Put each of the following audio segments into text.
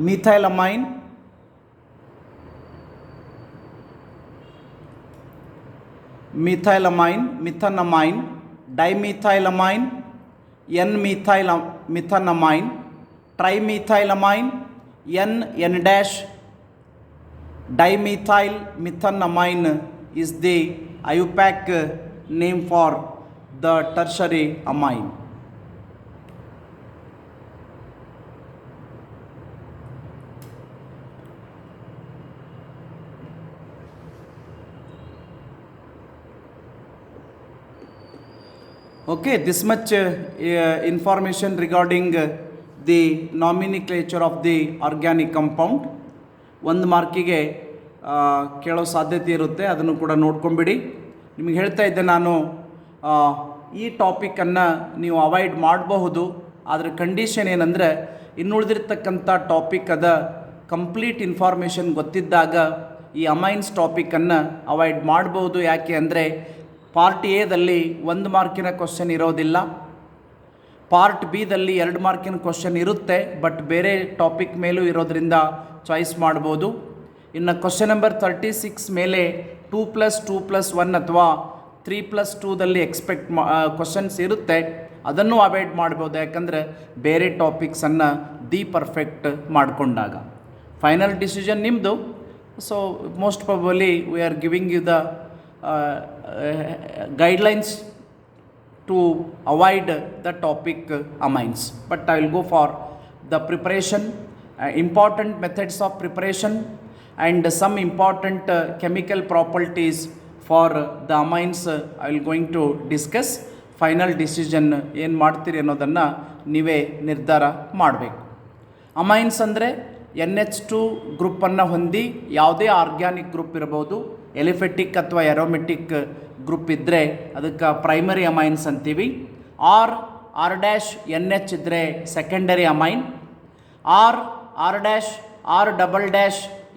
methylamine, methanamine, dimethylamine, N-methanamine, trimethylamine, N-dash, dimethyl-methanamine is the IUPAC name for the tertiary amine. Okay, this much information regarding the nomenclature of the organic compound. ಒಂದು ಮಾರ್ಕಿಗೆ ಕೇಳೋ ಸಾಧ್ಯತೆ ಇರುತ್ತೆ, ಅದನ್ನು ಕೂಡ ನೋಡ್ಕೊಂಬಿಡಿ. ನಿಮಗೆ ಹೇಳ್ತಾ ಇದ್ದೆ ನಾನು, ಈ ಟಾಪಿಕನ್ನು ನೀವು ಅವಾಯ್ಡ್ ಮಾಡಬಹುದು, ಆದರೆ ಕಂಡೀಷನ್ ಏನಂದರೆ ಇನ್ನುಳಿದಿರ್ತಕ್ಕಂಥ ಟಾಪಿಕ್ ಅದ ಕಂಪ್ಲೀಟ್ ಇನ್ಫಾರ್ಮೇಷನ್ ಗೊತ್ತಿದ್ದಾಗ ಈ ಅಮೈನ್ಸ್ ಟಾಪಿಕನ್ನು ಅವಾಯ್ಡ್ ಮಾಡ್ಬೋದು. ಯಾಕೆ ಅಂದರೆ ಪಾರ್ಟ್ ಎದಲ್ಲಿ 1 ಮಾರ್ಕಿನ ಕ್ವಶನ್ ಇರೋದಿಲ್ಲ, ಪಾರ್ಟ್ ಬಿದಲ್ಲಿ 2 ಮಾರ್ಕಿನ ಕ್ವಶನ್ ಇರುತ್ತೆ, ಬಟ್ ಬೇರೆ ಟಾಪಿಕ್ ಮೇಲೂ ಇರೋದ್ರಿಂದ ಚಾಯ್ಸ್ ಮಾಡ್ಬೋದು. ಇನ್ನು ಕ್ವಶನ್ ನಂಬರ್ 36 ಮೇಲೆ 2+2+1 ಅಥವಾ 3+2ದಲ್ಲಿ ಕ್ವಶನ್ಸ್ ಇರುತ್ತೆ, ಅದನ್ನು ಅವಾಯ್ಡ್ ಮಾಡ್ಬೋದು. ಯಾಕಂದರೆ ಬೇರೆ ಟಾಪಿಕ್ಸನ್ನು ಪರ್ಫೆಕ್ಟ್ ಮಾಡಿಕೊಂಡಾಗ ಫೈನಲ್ ಡಿಸಿಷನ್ ನಿಮ್ಮದು. So most probably we are giving you the guidelines to avoid the topic amines, but I will go for the preparation, important methods of preparation and some important chemical properties for the amines I will going to discuss. Final decision ಏನು ಮಾಡ್ತೀರಿ ಅನ್ನೋದನ್ನು ನೀವೇ ನಿರ್ಧಾರ ಮಾಡಬೇಕು. Amines ಅಂದರೆ NH2 ಗ್ರೂಪನ್ನು ಹೊಂದಿ ಯಾವುದೇ organic group ಇರ್ಬೋದು, ಎಲಿಫೆಟಿಕ್ ಅಥವಾ ಎರೋಮೆಟಿಕ್ ಗ್ರೂಪ್ ಇದ್ದರೆ ಅದಕ್ಕೆ ಪ್ರೈಮರಿ ಅಮೈನ್ಸ್ ಅಂತೀವಿ. R-NH ಇದ್ದರೆ ಸೆಕೆಂಡರಿ ಅಮೈನ್,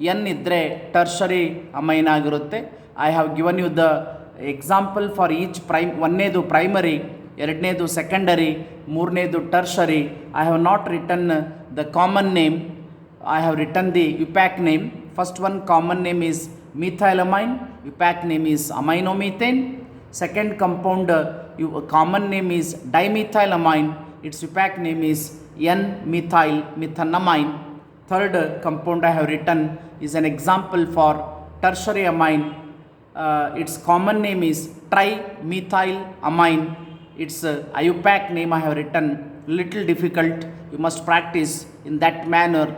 R-N ಇದ್ದರೆ ಟರ್ಷರಿ ಅಮೈನ್ ಆಗಿರುತ್ತೆ. I have given you the example for each ಒಂದನೇದು ಪ್ರೈಮರಿ, ಎರಡನೇದು ಸೆಕೆಂಡರಿ, ಮೂರನೇದು tertiary. I have not written the common name, I have written the UPAC name. First one common name is methylamine, UPAC name is aminomethane. Second compound common name is dimethylamine, its UPAC name is N-methyl-methanamine. Third compound I have written is an example for tertiary amine, its common name is trimethylamine, its IUPAC name I have written, little difficult, you must practice in that manner.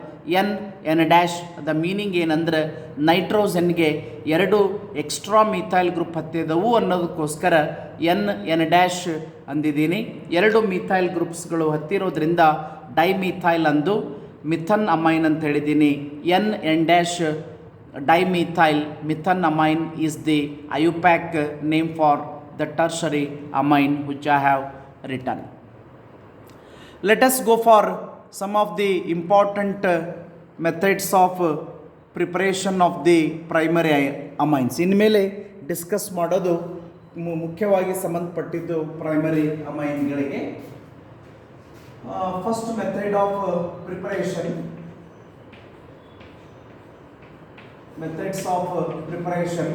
N-dash, the meaning ಏನಂದರೆ ನೈಟ್ರೋಜನ್ಗೆ 2 extra methyl group ಹತ್ತಿದವು ಅನ್ನೋದಕ್ಕೋಸ್ಕರ N-dash ಅಂದಿದ್ದೀನಿ. 2 methyl ಗ್ರೂಪ್ಸ್ಗಳು ಹತ್ತಿರೋದ್ರಿಂದ dimethyl ಅಂದು ಮಿಥನ್ amine ಅಂತ ಹೇಳಿದ್ದೀನಿ. N-dash dimethyl methanamine is the IUPAC name for the tertiary amine which I have written. Let us go for some of the important methods of preparation of the primary amines. ಇನ್ಮೇಲೆ discuss ಮಾಡೋದು ಮುಖ್ಯವಾಗಿ ಸಂಬಂಧಪಟ್ಟಿದ್ದು primary ಅಮೈನ್ಗಳಿಗೆ. First method of preparation, methods of preparation.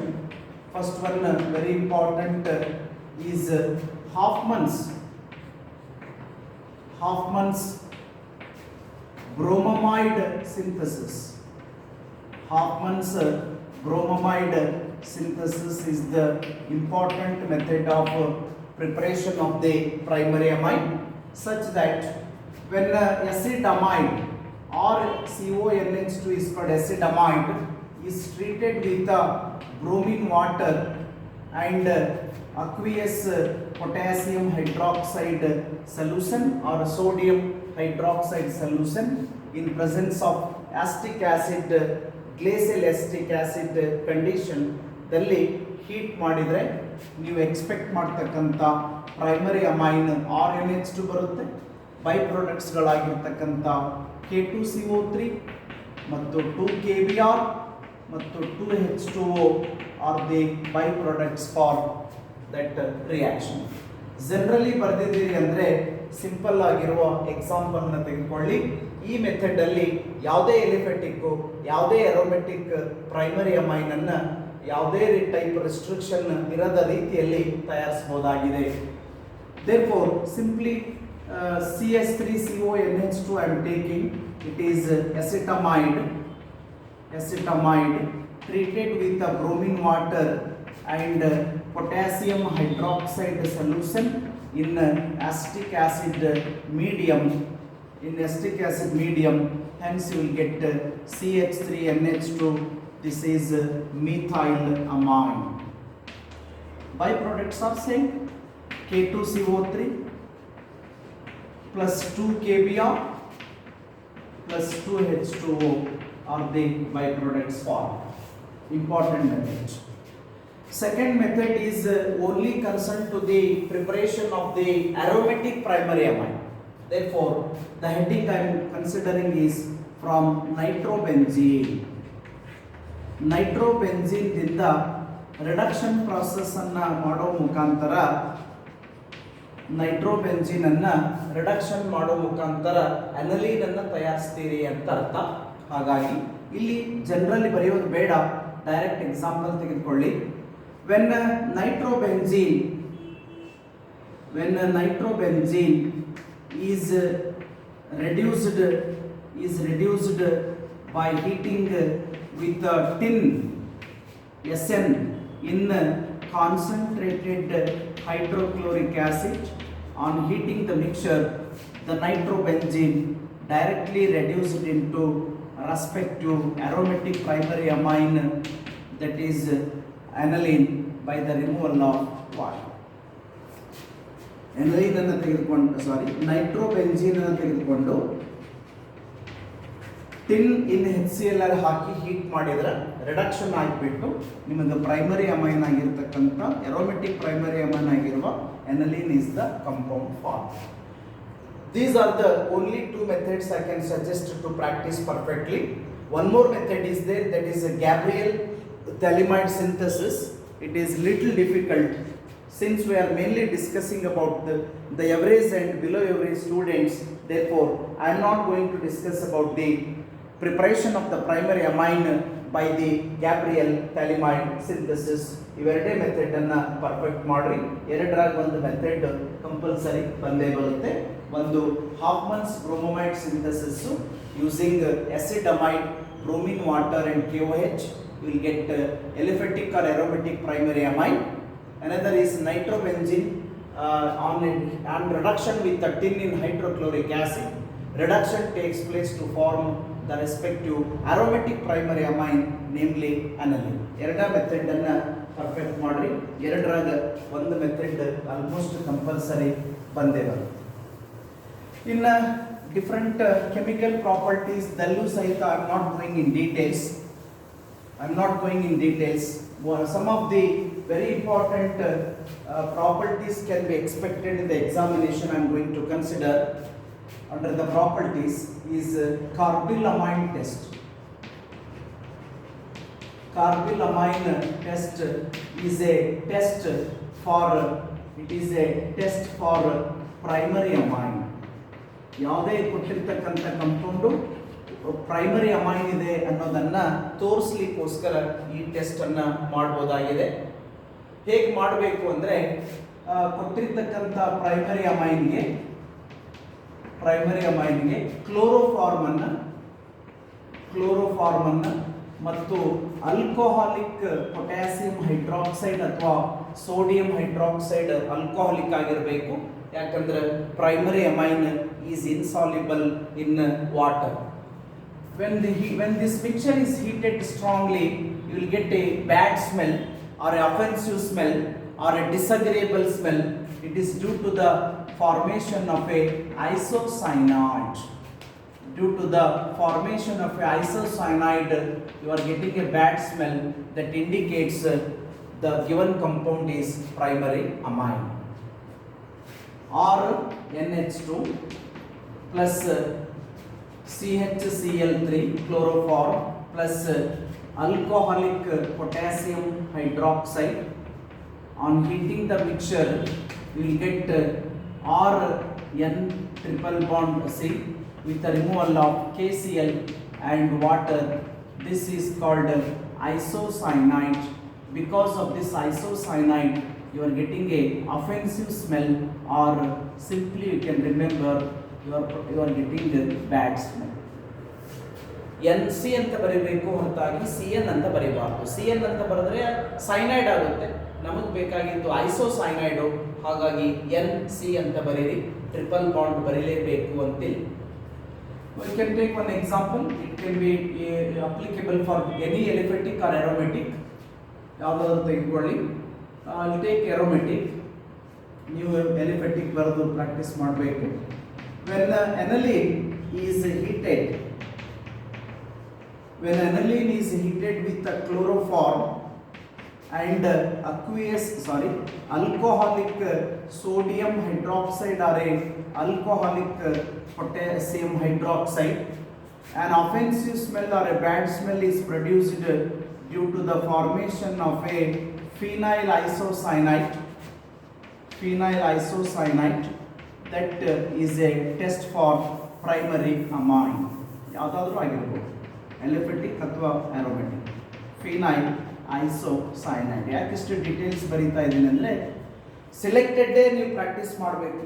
First one very important is Hoffman's bromamide synthesis. Hoffman's bromamide synthesis is the important method of preparation of the primary amine, such that when acid amide or CONH2 is called acid amide is treated with bromine water and aqueous potassium hydroxide solution or sodium hydroxide solution in presence of acetic acid, glacial acetic acid condition ದಲ್ಲಿ heat ಮಾಡಿದರೆ ನೀವು expect ಮಾಡ್ತಕ್ಕಂಥ primary amine RNH2 ಬರುತ್ತೆ. By ಪ್ರಾಡಕ್ಟ್ಸ್ಗಳಾಗಿರ್ತಕ್ಕಂಥ K2CO3 ಮತ್ತು 2KBr ಮತ್ತು 2H2O are the by products for that reaction. Generally ಬರೆದಿದ್ದೀರಿ ಅಂದರೆ simple ಆಗಿರುವ ಎಕ್ಸಾಂಪಲ್ನ ತೆಗೆದುಕೊಳ್ಳಿ. ಈ ಮೆಥಡಲ್ಲಿ ಯಾವುದೇ ಎಲಿಫೆಟಿಕ್ಕು ಯಾವುದೇ ಎರೋಮೆಟಿಕ್ ಪ್ರೈಮರಿ ಅಮೈನನ್ನು ಯಾವುದೇ ಟೈಪ್ ರೆಸ್ಟ್ರಿಕ್ಷನ್ ಇರದ ರೀತಿಯಲ್ಲಿ ತಯಾರಿಸಬಹುದಾಗಿದೆ. Therefore, simply CS3CONH2 I am taking. It is acetamide treated with a bromine water and potassium hydroxide solution in acetic acid medium. Hence you will get CH3NH2. This is methyl amine. Byproducts are same. K2CO3 plus 2 KBr plus 2H2O are the byproducts formed. Important method. Second method is only concerned to the preparation of the aromatic primary amine. Therefore, the heading I am considering is from nitrobenzene. Nitrobenzene ದಿಂದ reduction process ಅನ್ನು ಮಾಡೋ ಮುಖಾಂತರ ನೈಟ್ರೋಬೆಂಜಿನ್ ಅನ್ನು reduction ಮಾಡೋ ಮುಖಾಂತರ ಅನಲೀನ್ ಅನ್ನು ತಯಾರಿಸ್ತೀರಿ ಅಂತ ಅರ್ಥ. ಹಾಗಾಗಿ ಇಲ್ಲಿ ಜನರಲಿ ಬರೆಯೋದು ಬೇಡ, ಡೈರೆಕ್ಟ್ ಎಕ್ಸಾಂಪಲ್ ತೆಗೆದುಕೊಳ್ಳಿ. When nitrobenzene is reduced by heating with tin SN in concentrated hydrochloric acid. On heating the mixture, the nitrobenzene directly reduced into respective aromatic primary amine, that is aniline, by the removal of water. aniline ಅನ್ನು ತೆಗೆದುಕೊಂಡು ನೈಟ್ರೋಬೆಂಜೀನ್ ಅನ್ನು ತೆಗೆದುಕೊಂಡು tin ಇನ್ HCl ಹಾಕಿ heat ಮಾಡಿದ್ರೆ reduction ಆಗಿಬಿಟ್ಟು ನಿಮಗೆ primary amine ಆಗಿರ್ತಕ್ಕಂಥ aromatic primary amine ಆಗಿರುವ aniline is the compound form. These are the only two methods I can suggest to practice perfectly. One more method is there, that is a Gabriel thalamide synthesis. It is little difficult since we are mainly discussing about the average and below average students. Therefore, I am not going to discuss about the preparation of the primary amine by the Gabriel thalamide synthesis. ಇವೆರಡೇ method ಅನ್ನ perfect ಮಾಡ್ರಿ. ಎರಡರಾಗ ಒಂದು method compulsory ಬಂದೇ ಬರುತ್ತೆ. ಒಂದು Hofmann's bromamide synthesis using acidamide, bromine water and KOH. You will get aliphatic or aromatic primary amine. Another is nitrobenzene on reduction with the tin in hydrochloric acid. Reduction takes place to form the respective aromatic primary amine, namely aniline. ಎರಡ method ಅನ್ನ perfect ಮಾಡ್ರಿ. ಎರಡರಾಗ ಒಂದು method almost compulsory ಬಂದೇ ಬರುತ್ತೆ. ಇನ್ನು different chemical properties ದಲ್ಲೂ ಸಹಿತ I am not going in details. Some of the very important properties can be expected in the examination. I am going to consider under the properties is carbylamine test. Carbylamine test is a test for primary amine. ಯಾವುದೇ ಕೊಟ್ಟಿರ್ತಕ್ಕಂಥ compound primary amine ಇದೆ ಅನ್ನೋದನ್ನು ತೋರಿಸ್ಲಿಕ್ಕೋಸ್ಕರ ಈ ಟೆಸ್ಟನ್ನು ಮಾಡ್ಬೋದಾಗಿದೆ. ಹೇಗೆ ಮಾಡಬೇಕು ಅಂದರೆ, ಕೊಟ್ಟಿರ್ತಕ್ಕಂಥ primary ಅಮೈನ್ಗೆ ಕ್ಲೋರೋಫಾರ್ಮನ್ನು ಮತ್ತು ಆಲ್ಕೋಹಾಲಿಕ್ ಪೊಟ್ಯಾಸಿಯಂ ಹೈಡ್ರಾಕ್ಸೈಡ್ ಅಥವಾ ಸೋಡಿಯಂ ಹೈಡ್ರಾಕ್ಸೈಡ್ ಆಲ್ಕೋಹಾಲಿಕ್ ಆಗಿರಬೇಕು. ಯಾಕಂದ್ರೆ primary amine is insoluble in water. When this mixture is heated strongly, you will get a bad smell or an offensive smell or a disagreeable smell. It is due to the formation of a isocyanide. Due to the formation of a isocyanide, you are getting a bad smell that indicates the given compound is primary amine. Or NH2 plus CHCl3 chloroform plus alcoholic potassium hydroxide. On heating the mixture, you will get or N triple bond C with the removal of KCl and water. This is called isocyanate. Because of this isocyanate, you are getting a offensive smell, or simply you can remember you are getting a bad smell. N C ಅಂತ ಬರೀಬೇಕು, ಹೊರತಾಗಿ C N ಅಂತ ಬರೀಬಾರ್ದು. C N ಅಂತ ಬರೆದ್ರೆ cyanide ಆಗುತ್ತೆ. ನಮಗೆ ಬೇಕಾಗಿದ್ದು ಐಸೋಸೈನೈಡು, ಹಾಗಾಗಿ ಎನ್ ಸಿ ಅಂತ ಬರೀರಿ. ಟ್ರಿಪಲ್ ಬಾಂಡ್ ಬರೀಲೇಬೇಕು ಅಂತಿಲ್ಲ. We can take one example. It can be applicable for any aliphatic or aromatic. ಯಾವುದಾದ್ರು ತೆಗೆದುಕೊಳ್ಳಿ. I'll take aromatic. ನೀವು aliphatic ಬರೆದು ಪ್ರಾಕ್ಟೀಸ್ ಮಾಡಬೇಕು. When aniline is heated, when aniline is heated with a chloroform and alcoholic sodium hydroxide or a alcoholic potassium hydroxide, an offensive smell or a bad smell is produced due to the formation of a phenyl isocyanate. That is a test for primary amine. ಯಾವುದಾದ್ರೂ ಆಗಿರ್ಬೋದು, aliphatic ಅಥವಾ aromatic. Phenyl isocyanide. ಯಾಕಿಷ್ಟು details ಬರೀತಾ ಇದ್ದೀನಿ ಅಂದರೆ, ಸೆಲೆಕ್ಟೆಡ್ಡೇ ನೀವು practice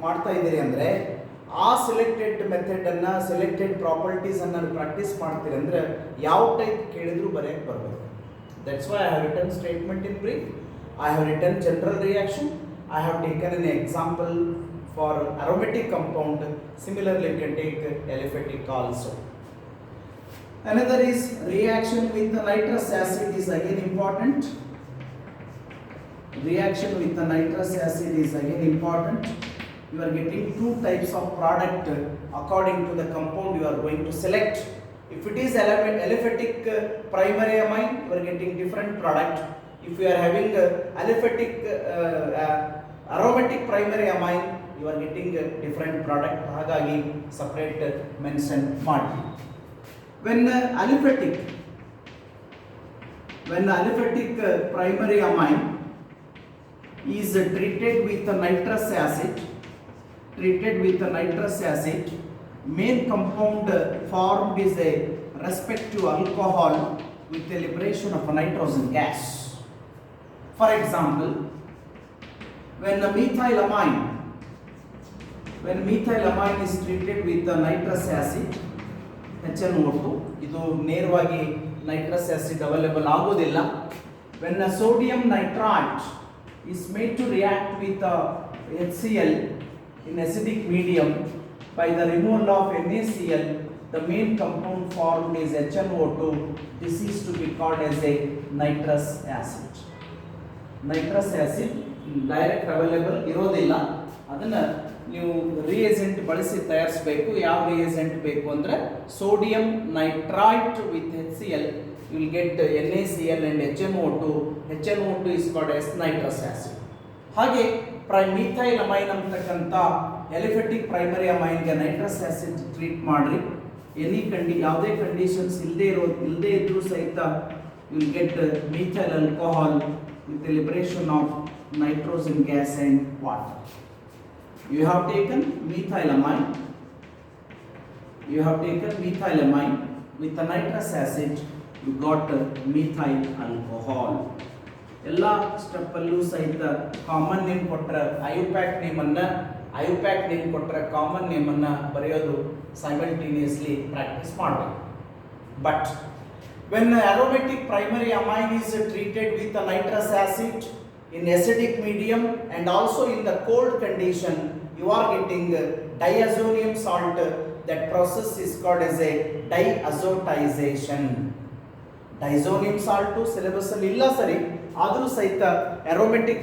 ಮಾಡ್ತಾ ಇದ್ದೀರಿ ಅಂದರೆ ಆ ಸೆಲೆಕ್ಟೆಡ್ ಮೆಥಡನ್ನು, ಸೆಲೆಕ್ಟೆಡ್ ಪ್ರಾಪರ್ಟೀಸನ್ನು ಪ್ರಾಕ್ಟೀಸ್ ಮಾಡ್ತೀರಿ ಅಂದರೆ ಯಾವ ಟೈಪ್ ಕೇಳಿದ್ರು ಬರೆಯಕ್ಕೆ ಬರಬೇಕು. That's why I have written statement in brief, I have written general reaction, I have taken an example for aromatic compound. Similarly, you can take aliphatic also. Another is reaction with the nitrous acid is again important. Reaction with the nitrous acid is again important. You are getting two types of product according to the compound you are going to select. If it is aliphatic primary amine, you are getting different product. If you are having aliphatic aromatic primary amine, you are getting a different product. ಹಾಗಾಗಿ separate mention ಮಾಡಿ. When aliphatic primary amine is treated with nitrous acid, main compound formed is a respective alcohol with the liberation of a nitrogen gas. For example, when methylamine is treated with the nitrous acid, HNO2, ಇದು ನೇರವಾಗಿ nitrous acid available ಆಗೋದಿಲ್ಲ. When sodium nitrate is made to react with HCl in acidic medium by the removal of NaCl, the main compound formed is HNO2. This is to be called as a nitrous acid. Nitrous acid direct available ಇರೋದಿಲ್ಲ, ಅದನ್ನು ನೀವು reagent ಬಳಸಿ ತಯಾರಿಸಬೇಕು. ಯಾವ reagent ಬೇಕು ಅಂದರೆ sodium nitrite with HCl, you will get NaCl and HNO2. HNO2 is called as nitrous acid. ಹಾಗೆ methyl amine ಅಂತಕ್ಕಂಥ ಎಲಿಫೆಟಿಕ್ ಪ್ರೈಮರಿ ಅಮೈನ್ಗೆ ನೈಟ್ರಸ್ ಆ್ಯಸಿಡ್ ಟ್ರೀಟ್ ಮಾಡಿರಿ. ಯಾವುದೇ ಕಂಡೀಷನ್ಸ್ ಇಲ್ಲದೇ ಇದ್ರೂ ಸಹಿತ you will get methyl alcohol with the liberation of nitrogen gas and water. You have taken methylamine with the nitrous acid, you got methyl alcohol. ಎಲ್ಲ ಸ್ಟೆಪ್ಪಲ್ಲೂ ಸಹಿತ common name ಕೊಟ್ಟರೆ IUPAC name ಕೊಟ್ಟರೆ common ನೇಮನ್ನು ಬರೆಯೋದು simultaneously practice ಮಾಡಬೇಕು. But when aromatic primary amine is treated with a nitrous acid in acidic medium and also in the cold condition, you are getting diazonium salt. That process is called as a diazotization. Diazonium salt syllabus ಅಲ್ಲಿ ಇಲ್ಲ ಸರಿ, ಆದರೂ ಸಹಿತ aromatic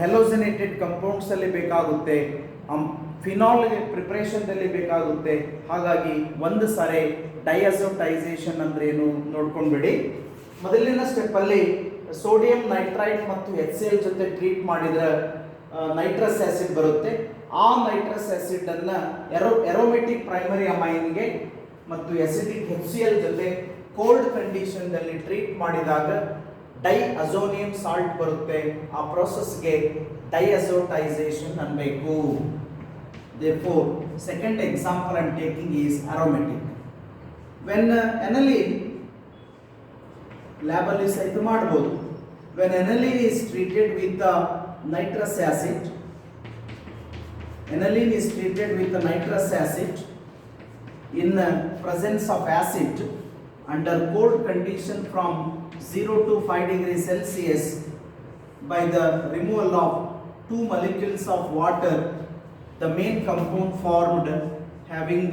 halogenated compounds ಅಲ್ಲಿ ಬೇಕಾಗುತ್ತೆ, phenol ಪ್ರಿಪರೇಷನ್ದಲ್ಲಿ ಬೇಕಾಗುತ್ತೆ. ಹಾಗಾಗಿ ಒಂದು ಸಾರಿ ಡೈಅಜೋಟೈಸೇಷನ್ ಅಂದ್ರೆ ಏನು ನೋಡ್ಕೊಂಡ್ಬಿಡಿ. ಮೊದಲಿನ ಸ್ಟೆಪ್ಪಲ್ಲಿ ಸೋಡಿಯಂ ನೈಟ್ರೈಟ್ ಮತ್ತು HCl ಜೊತೆ ಟ್ರೀಟ್ ಮಾಡಿದ್ರೆ ನೈಟ್ರಸ್ ಆ್ಯಸಿಡ್ ಬರುತ್ತೆ. ಆ ನೈಟ್ರಸ್ ಆ್ಯಸಿಡನ್ನು ಎರೋಮೆಟಿಕ್ ಪ್ರೈಮರಿ ಅಮೈನ್ಗೆ ಮತ್ತು ಎಸಿಡಿಕ್ HCl ಜೊತೆ ಕೋಲ್ಡ್ ಕಂಡೀಷನ್ದಲ್ಲಿ ಟ್ರೀಟ್ ಮಾಡಿದಾಗ ಡೈಅಜೋನಿಯಂ ಸಾಲ್ಟ್ ಬರುತ್ತೆ. ಆ ಪ್ರೋಸೆಸ್ಗೆ ಡೈಅಜೋಟೈಸೇಷನ್ ಅನ್ನಬೇಕು. Therefore, second example I am taking is aromatic. When aniline ಲ್ಯಾಬಲ್ಲಿ ಸಹಿತ ಮಾಡಬಹುದು. When aniline is treated with nitrous acid, aniline is treated with nitrous acid in presence of acid under cold condition from 0 to 5 degrees Celsius by the removal of two molecules of water, the main compound formed having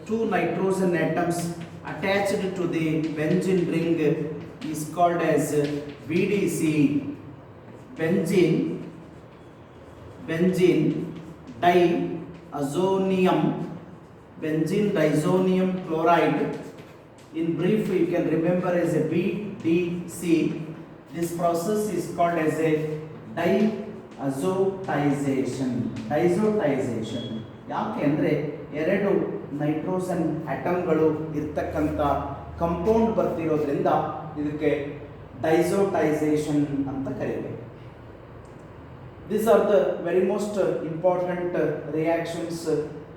two nitrogen atoms attached to the benzene ring is called as BDC, benzene diazonium, benzene diazonium chloride. In brief, you can remember as a BDC. This process is called as a diazotization. ಯಾಕೆ ಅಂದರೆ ಎರಡು nitrogen ಆಟಮ್ಗಳು ಇರ್ತಕ್ಕಂಥ compound ಬರ್ತಿರೋದ್ರಿಂದ ಇದಕ್ಕೆ ಡೈಸೋಟೈಸೇಷನ್ ಅಂತ ಕರೀಬೇಕು. These are the very most important reactions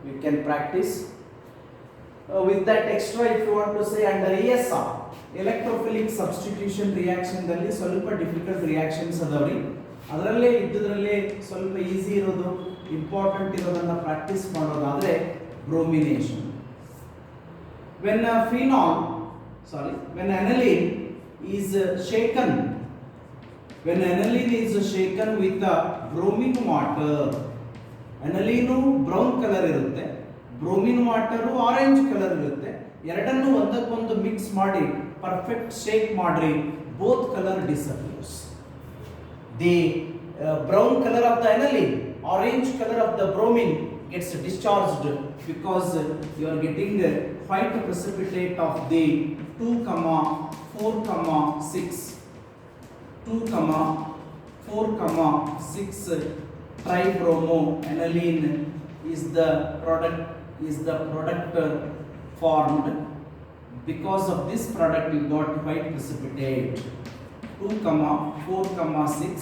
you can practice. With that extra, if you want to say under ESR, electrophilic substitution reaction ದಲ್ಲಿ ಸ್ವಲ್ಪ difficult reactions ಅದಾವ್ರಿ. ಅದರಲ್ಲೇ ಇದ್ದದ್ರಲ್ಲೇ ಸ್ವಲ್ಪ ಈಸಿ ಇರೋದು ಇಂಪಾರ್ಟೆಂಟ್ ಇರೋದನ್ನ ಪ್ರಾಕ್ಟೀಸ್ ಮಾಡೋದಾದ್ರೆ bromination. when aniline is shaken, when aniline is shaken with bromine water, aniline brown colour ಇರುತ್ತೆ, bromine water orange colour ಇರುತ್ತೆ. ಎರಡನ್ನು ಒಂದಕ್ಕೊಂದು ಮಿಕ್ಸ್ ಮಾಡಿ ಪರ್ಫೆಕ್ಟ್ ಶೇಕ್ ಮಾಡ್ರಿ, both colour disappears. The brown colour of the aniline, orange color of the bromine gets discharged because you are getting white precipitate of the 2,4,6 tribromo aniline is the product formed. Because of this product you got white precipitate. 2,4,6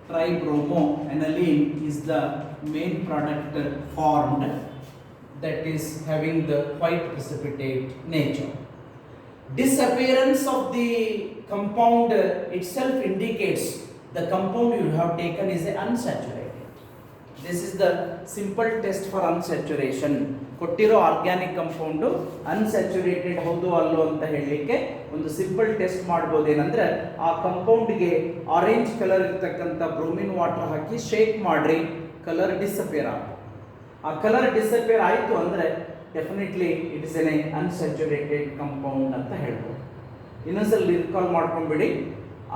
tribromo aniline is the main product formed, that is having the white precipitate nature. Disappearance of the compound itself indicates the compound you have taken is unsaturated. This is the simple test for unsaturation. ಕೊಟ್ಟಿರೋ organic compound unsaturated ಹೌದು ಅಲ್ಲೋ ಅಂತ ಹೇಳಲಿಕ್ಕೆ ಒಂದು simple test ಮಾಡ್ಬೋದು. ಏನಂದ್ರೆ ಆ ಕಂಪೌಂಡ್ಗೆ ಆರೆಂಜ್ ಕಲರ್ ಇರ್ತಕ್ಕಂಥ ಬ್ರೋಮಿನ್ ವಾಟರ್ ಹಾಕಿ ಶೇಕ್ ಮಾಡ್ರಿ, ಕಲರ್ ಡಿಸಪಿಯರ್ ಆಗುತ್ತೆ. ಆ ಕಲರ್ ಡಿಸಪಿಯರ್ ಆಯಿತು ಅಂದರೆ definitely it is an unsaturated compound ಅಂತ ಹೇಳ್ಬೋದು. ಇನ್ನೊಂದ್ಸಲ ರಿಕಾಲ್ ಮಾಡ್ಕೊಂಡ್ಬಿಡಿ.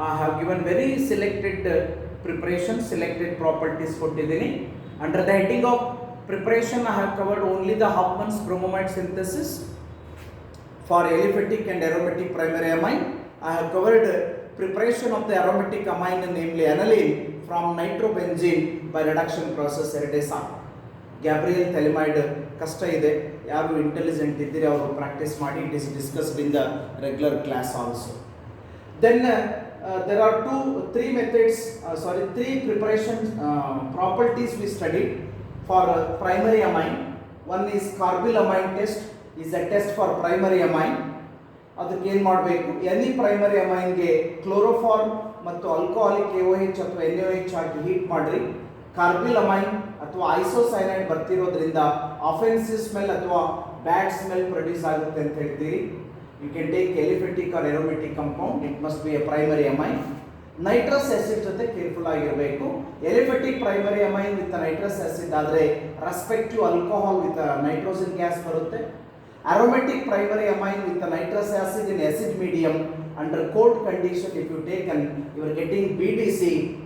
I have given very selected preparation, selected properties ಕೊಟ್ಟಿದ್ದೀನಿ. Under the heading of preparation I have covered only the Hoffman's bromomide synthesis for aliphatic and aromatic primary amine. I have covered preparation of the aromatic amine, namely aniline, from nitrobenzene by reduction process ಎರಡೇ ಸಾಕು. Gabriel ಥೆಲಿಮೈಡ್ ಕಷ್ಟ ಇದೆ, ಯಾರು intelligent ಇದ್ದೀರಿ ಅವರು practice ಮಾಡಿ. It is discussed in the regular class also. Then there are three preparation properties we studied for primary amine. One is carbylamine test, is a test for primary amine. ಅದಕ್ಕೆ ಏನು ಮಾಡಬೇಕು, any primary ಅಮೈನ್ಗೆ chloroform ಮತ್ತು alcoholic AOH ಅಥವಾ NaOH ಹಾಕಿ heat ಮಾಡಿರಿ. ಕಾರ್ಬಿಲಮೈನ್ ಅಥವಾ isocyanide ಬರ್ತಿರೋದ್ರಿಂದ ಆಫೆನ್ಸಿವ್ smell ಅಥವಾ bad smell produce ಆಗುತ್ತೆ ಅಂತ ಹೇಳ್ತೀರಿ. You can take aliphatic or aromatic compound, it must be a primary amine. Nitrous acid ಜೊತೆ ಕೇರ್ಫುಲ್ ಆಗಿರಬೇಕು. Aliphatic primary amine with nitrous acid ಆದರೆ respective alcohol with nitrogen gas ಬರುತ್ತೆ. aromatic primary amine with the nitrous acid in acid medium under cold condition, if you taken, you are getting BDC,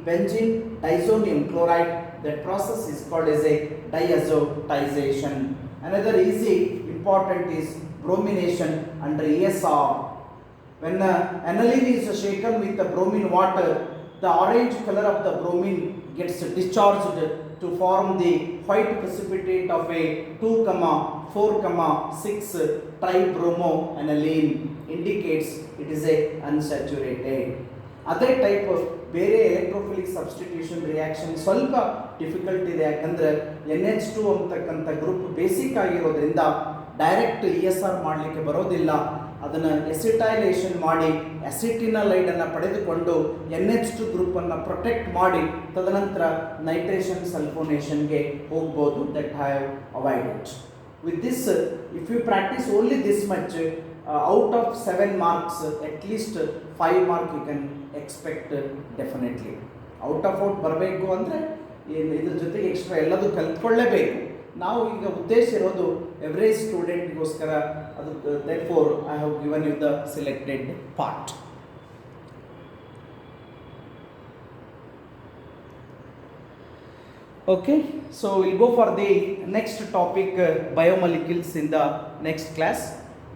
benzene diazonium chloride. That process is called as a diazotization. Another easy important is bromination under ESR. When aniline is shaken with the bromine water, the orange color of the bromine gets discharged to form the white precipitate of a 2,4,6 tribromo aniline, indicates it is a unsaturated. Other type of ಬೇರೆ electrophilic substitution reaction ಸ್ವಲ್ಪ difficult ಇದೆ, ಯಾಕಂದರೆ NH2 ಅಂತಕ್ಕಂಥ group basic ಆಗಿರೋದ್ರಿಂದ direct ESR ಮಾಡಲಿಕ್ಕೆ ಬರೋದಿಲ್ಲ. ಅದನ್ನು ಎಸಿಟೈಲೇಷನ್ ಮಾಡಿ ಅಸಿಟಿನಲೈಡನ್ನು ಪಡೆದುಕೊಂಡು NH2 ಗ್ರೂಪನ್ನು ಪ್ರೊಟೆಕ್ಟ್ ಮಾಡಿ ತದನಂತರ ನೈಟ್ರೇಷನ್ ಸಲ್ಫೋನೇಷನ್ಗೆ ಹೋಗ್ಬೋದು. That have avoided. With this if you practice only this much, out of 7 marks at least 5 mark you can expect definitely. Out of out ಬರಬೇಕು ಅಂದರೆ ಇದ್ರ ಜೊತೆಗೆ ಎಕ್ಸ್ಟ್ರಾ ಎಲ್ಲದೂ ಕಲ್ತ್ಕೊಳ್ಳೇಬೇಕು. ನಾವು ಈಗ ಉದ್ದೇಶ ಇರೋದು ಎವರೇಜ್ ಸ್ಟೂಡೆಂಟ್ಗೋಸ್ಕರ. ಅದು therefore I have given you the selected part. Okay, so we'll go for the next topic, biomolecules in the next class.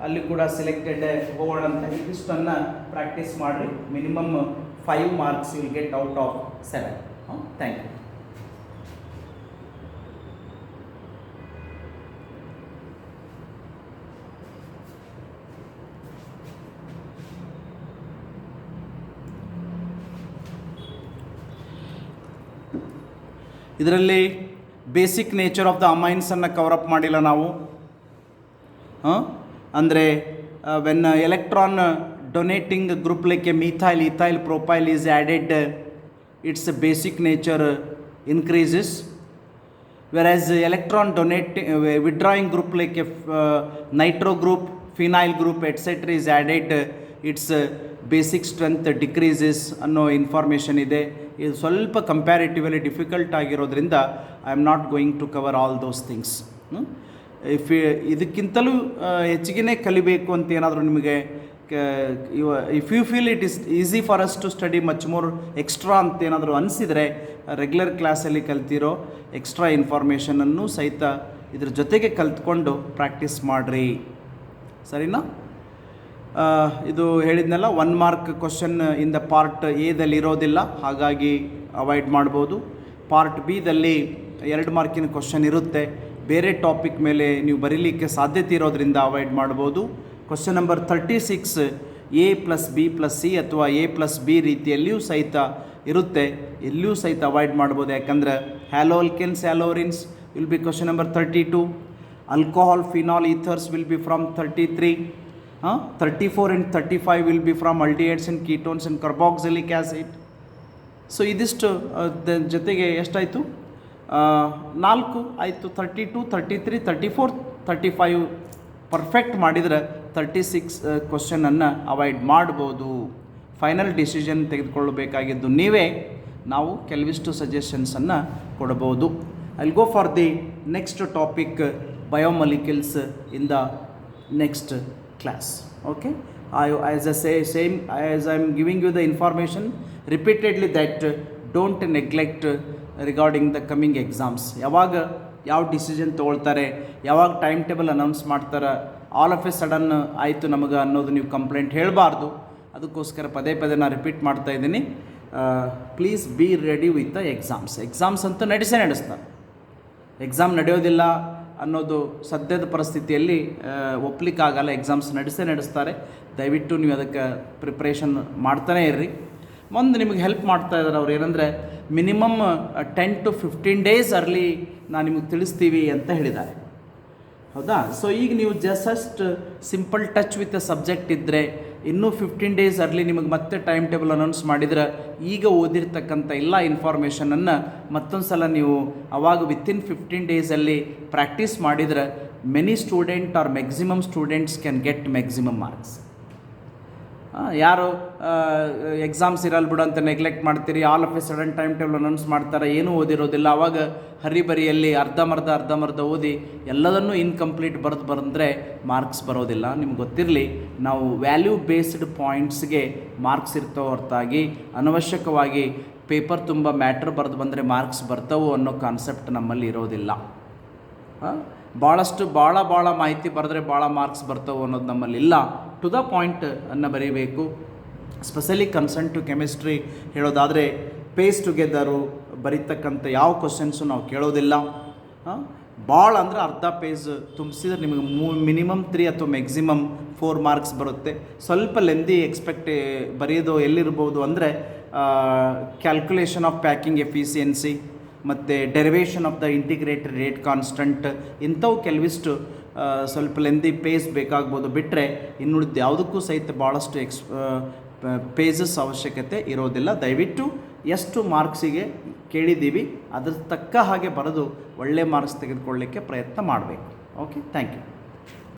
ಅಲ್ಲಿ ಕೂಡ ಸೆಲೆಕ್ಟೆಡ್ ಹೋಗೋಣ ಅಂತ. ಇದಿಷ್ಟನ್ನು ಪ್ರಾಕ್ಟೀಸ್ ಮಾಡಿರಿ. Minimum 5 marks you will get out of 7. Thank you. ಇದರಲ್ಲಿ basic nature of the ಅಮೈನ್ಸನ್ನು cover up ಮಾಡಿಲ್ಲ ನಾವು. ಅಂದರೆ when electron donating group like a methyl, ethyl, propyl is added, its basic nature increases. Whereas electron withdrawing group like a nitro group, phenyl group, etc. is added, its basic strength decreases ಅನ್ನೋ information ಇದೆ. ಇದು ಸ್ವಲ್ಪ comparatively difficult ಆಗಿರೋದ್ರಿಂದ I am not going to cover all those things. ಇದಕ್ಕಿಂತಲೂ ಹೆಚ್ಚಿಗೆ ಕಲಿಬೇಕು ಅಂತ ಏನಾದರೂ ನಿಮಗೆ if you feel it is easy for us to study much more extra ಅಂತ ಏನಾದರೂ ಅನಿಸಿದರೆ ರೆಗ್ಯುಲರ್ ಕ್ಲಾಸಲ್ಲಿ ಕಲ್ತಿರೋ ಎಕ್ಸ್ಟ್ರಾ ಇನ್ಫಾರ್ಮೇಷನನ್ನು ಸಹಿತ ಇದ್ರ ಜೊತೆಗೆ ಕಲ್ತ್ಕೊಂಡು ಪ್ರಾಕ್ಟೀಸ್ ಮಾಡಿರಿ. ಸರಿನಾ? ಇದು ಹೇಳಿದ್ನಲ್ಲ, 1 mark question in the part ಎದಲ್ಲಿ ಇರೋದಿಲ್ಲ, ಹಾಗಾಗಿ ಅವಾಯ್ಡ್ ಮಾಡ್ಬೋದು. ಪಾರ್ಟ್ ಬಿದಲ್ಲಿ 2 markiನ ಕ್ವಶನ್ ಇರುತ್ತೆ. ಬೇರೆ ಟಾಪಿಕ್ ಮೇಲೆ ನೀವು ಬರೀಲಿಕ್ಕೆ ಸಾಧ್ಯತೆ ಇರೋದ್ರಿಂದ ಅವಾಯ್ಡ್ ಮಾಡ್ಬೋದು. ಕ್ವಶನ್ ನಂಬರ್ 36 A+B+C ಅಥವಾ A+B ರೀತಿಯಲ್ಲಿಯೂ ಸಹಿತ ಇರುತ್ತೆ. ಎಲ್ಲಿಯೂ ಸಹಿತ ಅವಾಯ್ಡ್ ಮಾಡ್ಬೋದು, ಯಾಕಂದರೆ haloalkanes, haloarenes will be question number 32. Alcohol, phenol, ethers will be from 33. 34 and 35 will be from aldehydes and ketones and carboxylic acid. So ಇದಿಷ್ಟು ಜೊತೆಗೆ ಎಷ್ಟಾಯಿತು? 4 ಆಯಿತು. 32, 33, 34, 35 ಪರ್ಫೆಕ್ಟ್ ಮಾಡಿದರೆ 36 ಕ್ವಶನನ್ನು ಅವಾಯ್ಡ್ ಮಾಡ್ಬೋದು. ಫೈನಲ್ ಡಿಸಿಷನ್ ತೆಗೆದುಕೊಳ್ಳಬೇಕಾಗಿದ್ದು ನೀವೇ. ನಾವು ಕೆಲವಿಷ್ಟು ಸಜೆಷನ್ಸನ್ನು ಕೊಡ್ಬೋದು. I will go for the next topic, biomolecules in the next class. Okay, as I am giving you the information repeatedly that don't neglect regarding the coming exams. ಯಾವಾಗ ಯಾವ decision ತೊಗೊಳ್ತಾರೆ, ಯಾವಾಗ time table announce ಮಾಡ್ತಾರೆ, all of a sudden ಆಯಿತು ನಮಗೆ ಅನ್ನೋದು ನೀವು complaint ಹೇಳಬಾರ್ದು. ಅದಕ್ಕೋಸ್ಕರ ಪದೇ ಪದೇ ನಾನು ರಿಪೀಟ್ ಮಾಡ್ತಾ ಇದ್ದೀನಿ. Please be ready with the exams ಅಂತೂ ನಡೆಸ್ತಾರೆ. ಎಕ್ಸಾಮ್ ನಡೆಯೋದಿಲ್ಲ ಅನ್ನೋದು ಸದ್ಯದ ಪರಿಸ್ಥಿತಿಯಲ್ಲಿ ಒಪ್ಪಲಿಕ್ಕಾಗಲ್ಲ. ಎಕ್ಸಾಮ್ಸ್ ನಡೆಸ್ತಾರೆ. ದಯವಿಟ್ಟು ನೀವು ಅದಕ್ಕೆ ಪ್ರಿಪ್ರೇಷನ್ ಮಾಡ್ತಾನೇ ಇರ್ರಿ. ಒಂದು ನಿಮಗೆ ಹೆಲ್ಪ್ ಮಾಡ್ತಾ ಇದ್ದಾರೆ ಅವ್ರು, ಏನಂದರೆ ಮಿನಿಮಮ್ 10 to 15 days ಅರ್ಲಿ ನಾನು ನಿಮಗೆ ತಿಳಿಸ್ತೀವಿ ಅಂತ ಹೇಳಿದ್ದಾರೆ. ಹೌದಾ? ಸೊ ಈಗ ನೀವು just simple touch with the subject ಇದ್ದರೆ ಇನ್ನೂ 15 days ಅರ್ಲಿ ನಿಮಗೆ ಮತ್ತೆ ಟೈಮ್ ಟೇಬಲ್ ಅನೌನ್ಸ್ ಮಾಡಿದರೆ ಈಗ ಓದಿರ್ತಕ್ಕಂಥ ಎಲ್ಲ ಇನ್ಫಾರ್ಮೇಷನನ್ನು ಮತ್ತೊಂದು ಸಲ ನೀವು ಅವಾಗ ವಿತಿನ್ 15 days ಪ್ರಾಕ್ಟೀಸ್ ಮಾಡಿದರೆ many student are maximum students can get maximum marks. ಯಾರು ಎಕ್ಸಾಮ್ಸ್ ಇರಲ್ಲ ಬಿಡು ಅಂತ ನೆಗ್ಲೆಕ್ಟ್ ಮಾಡ್ತೀರಿ, all of a sudden time table announce ಮಾಡ್ತಾರೆ, ಏನೂ ಓದಿರೋದಿಲ್ಲ, ಆವಾಗ ಹರಿಬರಿಯಲ್ಲಿ ಅರ್ಧಂಬರ್ಧ ಓದಿ ಎಲ್ಲದನ್ನೂ ಇನ್ಕಂಪ್ಲೀಟ್ ಬಂದರೆ ಮಾರ್ಕ್ಸ್ ಬರೋದಿಲ್ಲ. ನಿಮ್ಗೆ ಗೊತ್ತಿರಲಿ, ನಾವು ವ್ಯಾಲ್ಯೂ ಬೇಸ್ಡ್ ಪಾಯಿಂಟ್ಸ್ಗೆ ಮಾರ್ಕ್ಸ್ ಇರ್ತವೆ ಹೊರತಾಗಿ ಅನವಶ್ಯಕವಾಗಿ ಪೇಪರ್ ತುಂಬ ಮ್ಯಾಟ್ರ್ ಬರೆದು ಬಂದರೆ ಮಾರ್ಕ್ಸ್ ಬರ್ತವೋ ಅನ್ನೋ ಕಾನ್ಸೆಪ್ಟ್ ನಮ್ಮಲ್ಲಿ ಇರೋದಿಲ್ಲ. ಭಾಳ ಮಾಹಿತಿ ಬರೆದ್ರೆ ಭಾಳ ಮಾರ್ಕ್ಸ್ ಬರ್ತವೆ ಅನ್ನೋದು ನಮ್ಮಲ್ಲಿಲ್ಲ. ಟು ದ ಪಾಯಿಂಟ್ ಅನ್ನು ಬರೀಬೇಕು. ಸ್ಪೆಷಲಿ ಕನ್ಸರ್ನ್ ಟು ಕೆಮಿಸ್ಟ್ರಿ ಹೇಳೋದಾದರೆ ಪೇಸ್ ಟುಗೆದರು ಬರೀತಕ್ಕಂಥ ಯಾವ ಕ್ವಶನ್ಸು ನಾವು ಕೇಳೋದಿಲ್ಲ. ಭಾಳ ಅಂದರೆ ಅರ್ಧ ಪೇಜ್ ತುಂಬಿಸಿದ್ರೆ ನಿಮಗೆ ಮಿನಿಮಮ್ 3 ಅಥವಾ ಮ್ಯಾಕ್ಸಿಮಮ್ 4 ಮಾರ್ಕ್ಸ್ ಬರುತ್ತೆ. ಸ್ವಲ್ಪ ಲೆಂದಿ ಬರೆಯೋದು ಎಲ್ಲಿರ್ಬೋದು ಅಂದರೆ ಕ್ಯಾಲ್ಕುಲೇಷನ್ ಆಫ್ ಪ್ಯಾಕಿಂಗ್ ಎಫಿಷಿಯನ್ಸಿ ಮತ್ತು derivation of the integrated rate constant ಇಂಥವು ಕೆಲವಿಷ್ಟು ಸ್ವಲ್ಪ ಲೆಂದಿ ಪೇಜ್ ಬೇಕಾಗ್ಬೋದು. ಬಿಟ್ಟರೆ ಇನ್ನುಳಿದ ಯಾವುದಕ್ಕೂ ಸಹಿತ ಭಾಳಷ್ಟು ಪೇಜಸ್ ಅವಶ್ಯಕತೆ ಇರೋದಿಲ್ಲ. ದಯವಿಟ್ಟು ಎಷ್ಟು ಮಾರ್ಕ್ಸಿಗೆ ಕೇಳಿದ್ದೀವಿ ಅದ್ರ ತಕ್ಕ ಹಾಗೆ ಬರೆದು ಒಳ್ಳೆ ಮಾರ್ಕ್ಸ್ ತೆಗೆದುಕೊಳ್ಳಲಿಕ್ಕೆ ಪ್ರಯತ್ನ ಮಾಡಬೇಕು. Okay, thank you.